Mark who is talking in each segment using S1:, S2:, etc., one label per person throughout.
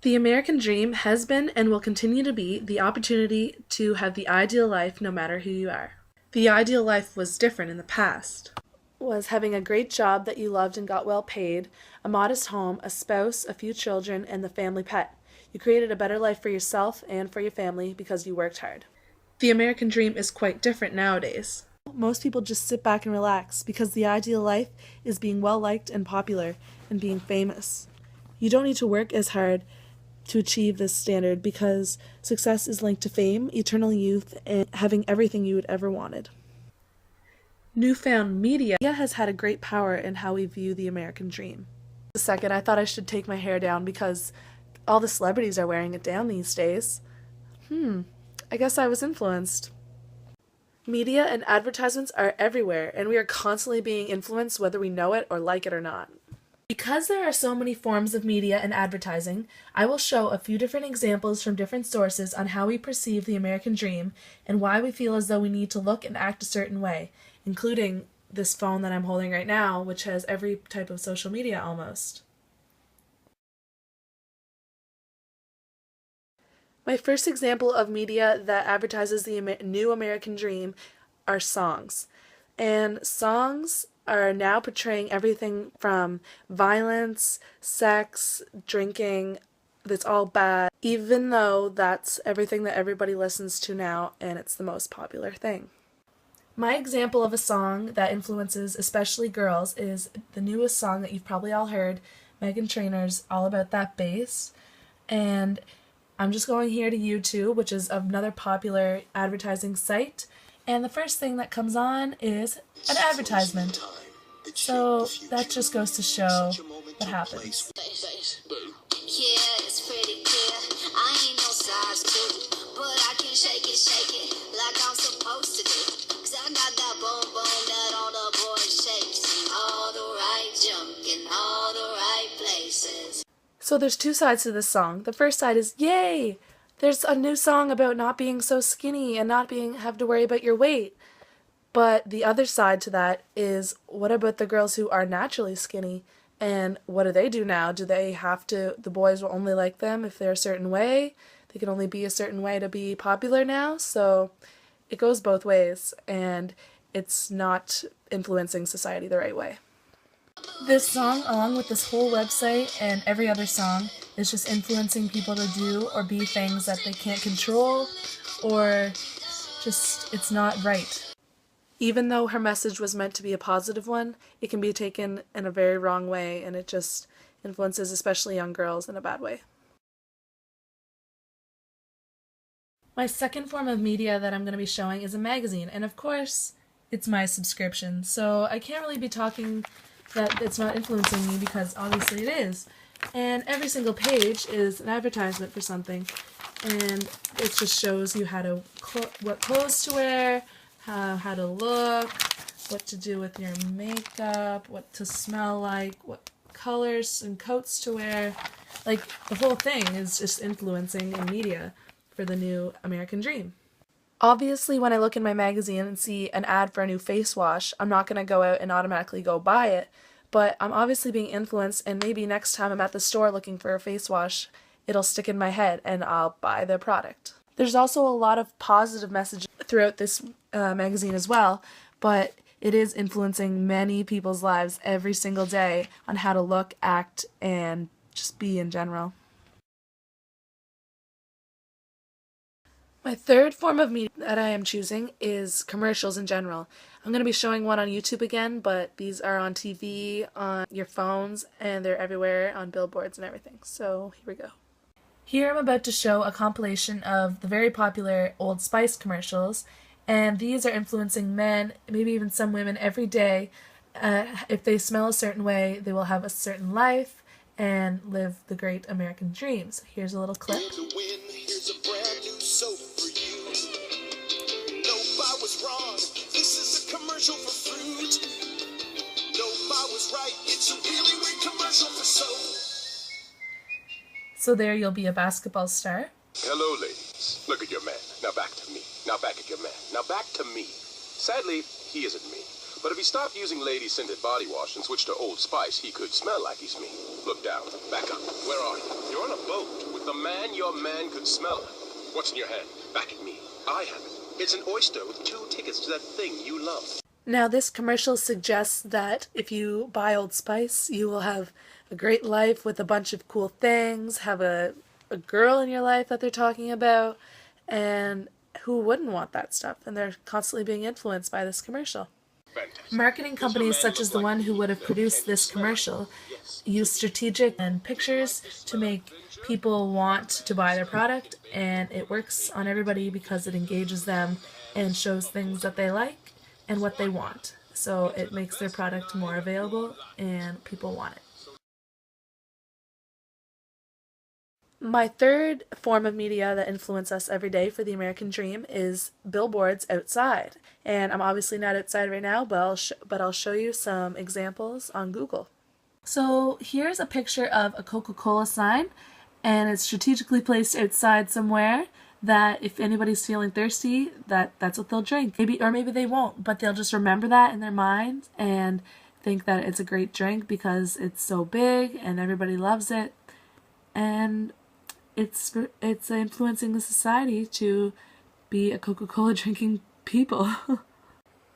S1: The American dream has been and will continue to be the opportunity to have the ideal life no matter who you are. The ideal life was different in the past. Was having a great job that you loved and got well paid, a modest home, a spouse, a few children, and the family pet. You created a better life for yourself and for your family because you worked hard. The American dream is quite different nowadays. Most people just sit back and relax because the ideal life is being well liked and popular and being famous. You don't need to work as hard to achieve this standard because success is linked to fame, eternal youth, and having everything you would ever wanted. Newfound media has had a great power in how we view the American dream. A second, I thought I should take my hair down because all the celebrities are wearing it down these days. I guess I was influenced. Media and advertisements are everywhere, and we are constantly being influenced whether we know it or like it or not. Because there are so many forms of media and advertising, I will show a few different examples from different sources on how we perceive the American dream and why we feel as though we need to look and act a certain way, including this phone that I'm holding right now, which has every type of social media almost. My first example of media that advertises the new American dream are songs. And songs are now portraying everything from violence, sex, drinking, that's all bad, even though that's everything that everybody listens to now and it's the most popular thing. My example of a song that influences especially girls is the newest song that you've probably all heard, Meghan Trainor's All About That Bass. And I'm just going here to YouTube, which is another popular advertising site, and the first thing that comes on is an advertisement. So that just goes to show what happens.
S2: Yeah, it's pretty clear. I ain't no size 2, but I can shake it like I'm supposed to do. 'Cause I got that boom boom that all the boys shakes. All the right junk in all the right places.
S1: So there's two sides to this song. The first side is, yay! There's a new song about not being so skinny and not have to worry about your weight. But the other side to that is, what about the girls who are naturally skinny? And what do they do now? Do they have to, the boys will only like them if they're a certain way? They can only be a certain way to be popular now? So it goes both ways, and it's not influencing society the right way. This song, along with this whole website and every other song, is just influencing people to do or be things that they can't control, or just it's not right. Even though her message was meant to be a positive one, it can be taken in a very wrong way, and it just influences especially young girls in a bad way. My second form of media that I'm going to be showing is a magazine, and of course, it's my subscription, so I can't really be talking that it's not influencing me because obviously it is. And every single page is an advertisement for something, and it just shows you how to what clothes to wear, how to look, what to do with your makeup, what to smell like, what colors and coats to wear. Like, the whole thing is just influencing in media for the new American dream. Obviously, when I look in my magazine and see an ad for a new face wash, I'm not going to go out and automatically go buy it, but I'm obviously being influenced, and maybe next time I'm at the store looking for a face wash, it'll stick in my head and I'll buy the product. There's also a lot of positive messages throughout this magazine as well, but it is influencing many people's lives every single day on how to look, act, and just be in general. My third form of media that I am choosing is commercials in general. I'm going to be showing one on YouTube again, but these are on TV, on your phones, and they're everywhere on billboards and everything. So here we go. Here I'm about to show a compilation of the very popular Old Spice commercials, and these are influencing men, maybe even some women every day. If they smell a certain way, they will have a certain life and live the great American dreams. Here's a little clip.
S2: Here's a brand new soap for you. Nope, I was wrong. This is a commercial for fruit. Nope, I was right. It's a really weird commercial for soap.
S1: So there you'll be a basketball star.
S3: Hello, ladies. Look at your man. Now back to me. Now back at your man. Now back to me. Sadly, he isn't me. But if he stopped using lady-scented body wash and switched to Old Spice, he could smell like he's me. Look down. Back up. Where are you? You're on a boat with the man your man could smell like. What's in your hand? Back at me. I have it. It's an oyster with 2 tickets to that thing you love.
S1: Now, this commercial suggests that if you buy Old Spice, you will have a great life with a bunch of cool things, have a girl in your life that they're talking about, and who wouldn't want that stuff? And they're constantly being influenced by this commercial.
S3: Fantastic.
S1: Marketing companies such as the one who would have produced this commercial use strategic and pictures to make people want to buy their product, and it works on everybody because it engages them and shows things that they like and what they want. So it makes their product more available and people want it. My third form of media that influence us every day for the American dream is billboards outside. And I'm obviously not outside right now, but I'll show you some examples on Google. So here's a picture of a Coca-Cola sign, and it's strategically placed outside somewhere that if anybody's feeling thirsty, that's what they'll drink. Maybe they won't, but they'll just remember that in their mind and think that it's a great drink because it's so big and everybody loves it. And it's influencing the society to be a Coca-Cola drinking people.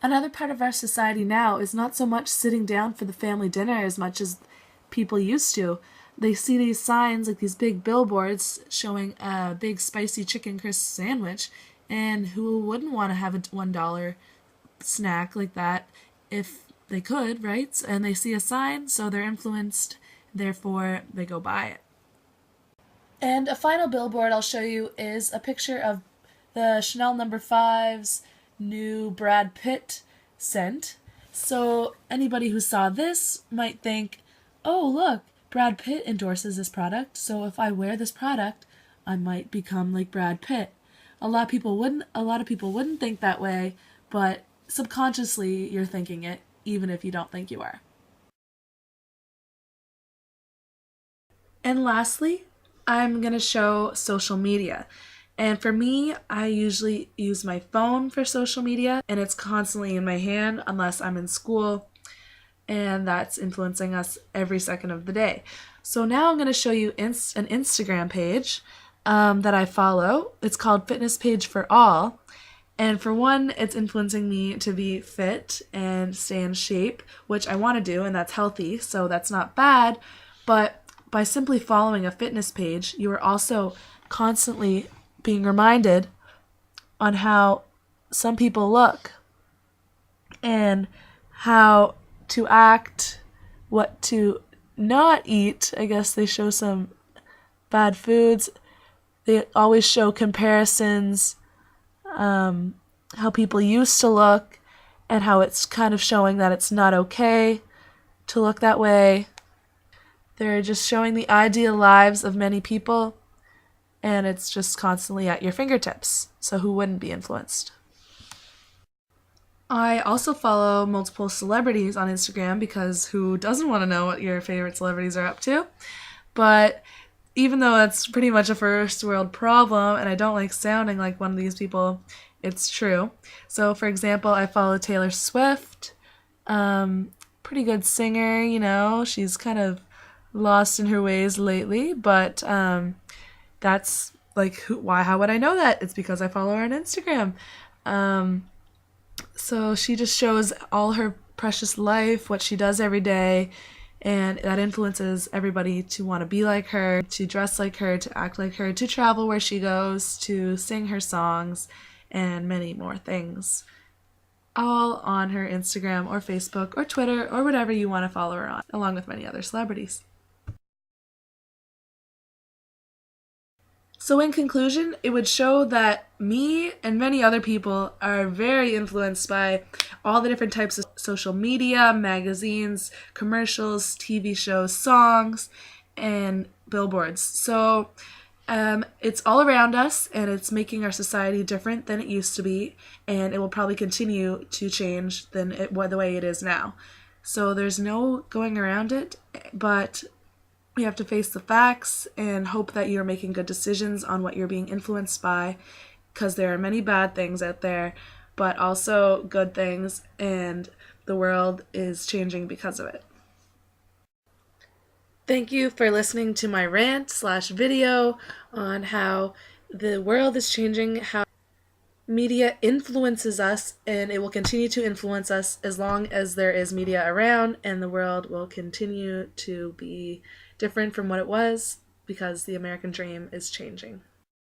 S1: Another part of our society now is not so much sitting down for the family dinner as much as people used to. They see these signs, like these big billboards showing a big spicy chicken crisp sandwich, and who wouldn't want to have a $1 snack like that if they could, right? And they see a sign, so they're influenced, therefore they go buy it. And a final billboard I'll show you is a picture of the Chanel No. 5's new Brad Pitt scent. So anybody who saw this might think, oh look, Brad Pitt endorses this product, so if I wear this product, I might become like Brad Pitt. A lot of people wouldn't think that way, but subconsciously you're thinking it, even if you don't think you are. And lastly, I'm going to show social media. And for me, I usually use my phone for social media, and it's constantly in my hand unless I'm in school, and that's influencing us every second of the day. So now I'm going to show you an Instagram page that I follow. It's called Fitness Page for All. And for one, it's influencing me to be fit and stay in shape, which I want to do, and that's healthy, so that's not bad. But by simply following a fitness page, you are also constantly being reminded on how some people look and how to act, what to not eat. I guess they show some bad foods. They always show comparisons, how people used to look, and how it's kind of showing that it's not okay to look that way. They're just showing the ideal lives of many people, and it's just constantly at your fingertips. So who wouldn't be influenced? I also follow multiple celebrities on Instagram because who doesn't want to know what your favorite celebrities are up to? But even though it's pretty much a first world problem, and I don't like sounding like one of these people, it's true. So for example, I follow Taylor Swift, pretty good singer, you know, she's kind of lost in her ways lately, but that's like, how would I know that? It's because I follow her on Instagram. So she just shows all her precious life, what she does every day, and that influences everybody to want to be like her, to dress like her, to act like her, to travel where she goes, to sing her songs, and many more things. All on her Instagram or Facebook or Twitter or whatever you want to follow her on, along with many other celebrities. So in conclusion, it would show that me and many other people are very influenced by all the different types of social media, magazines, commercials, TV shows, songs, and billboards. So it's all around us, and it's making our society different than it used to be, and it will probably continue to change than the way it is now. So there's no going around it, but you have to face the facts and hope that you're making good decisions on what you're being influenced by, because there are many bad things out there, but also good things, and the world is changing because of it. Thank you for listening to my rant/video on how the world is changing, how media influences us, and it will continue to influence us as long as there is media around, and the world will continue to be different from what it was because the American dream is changing.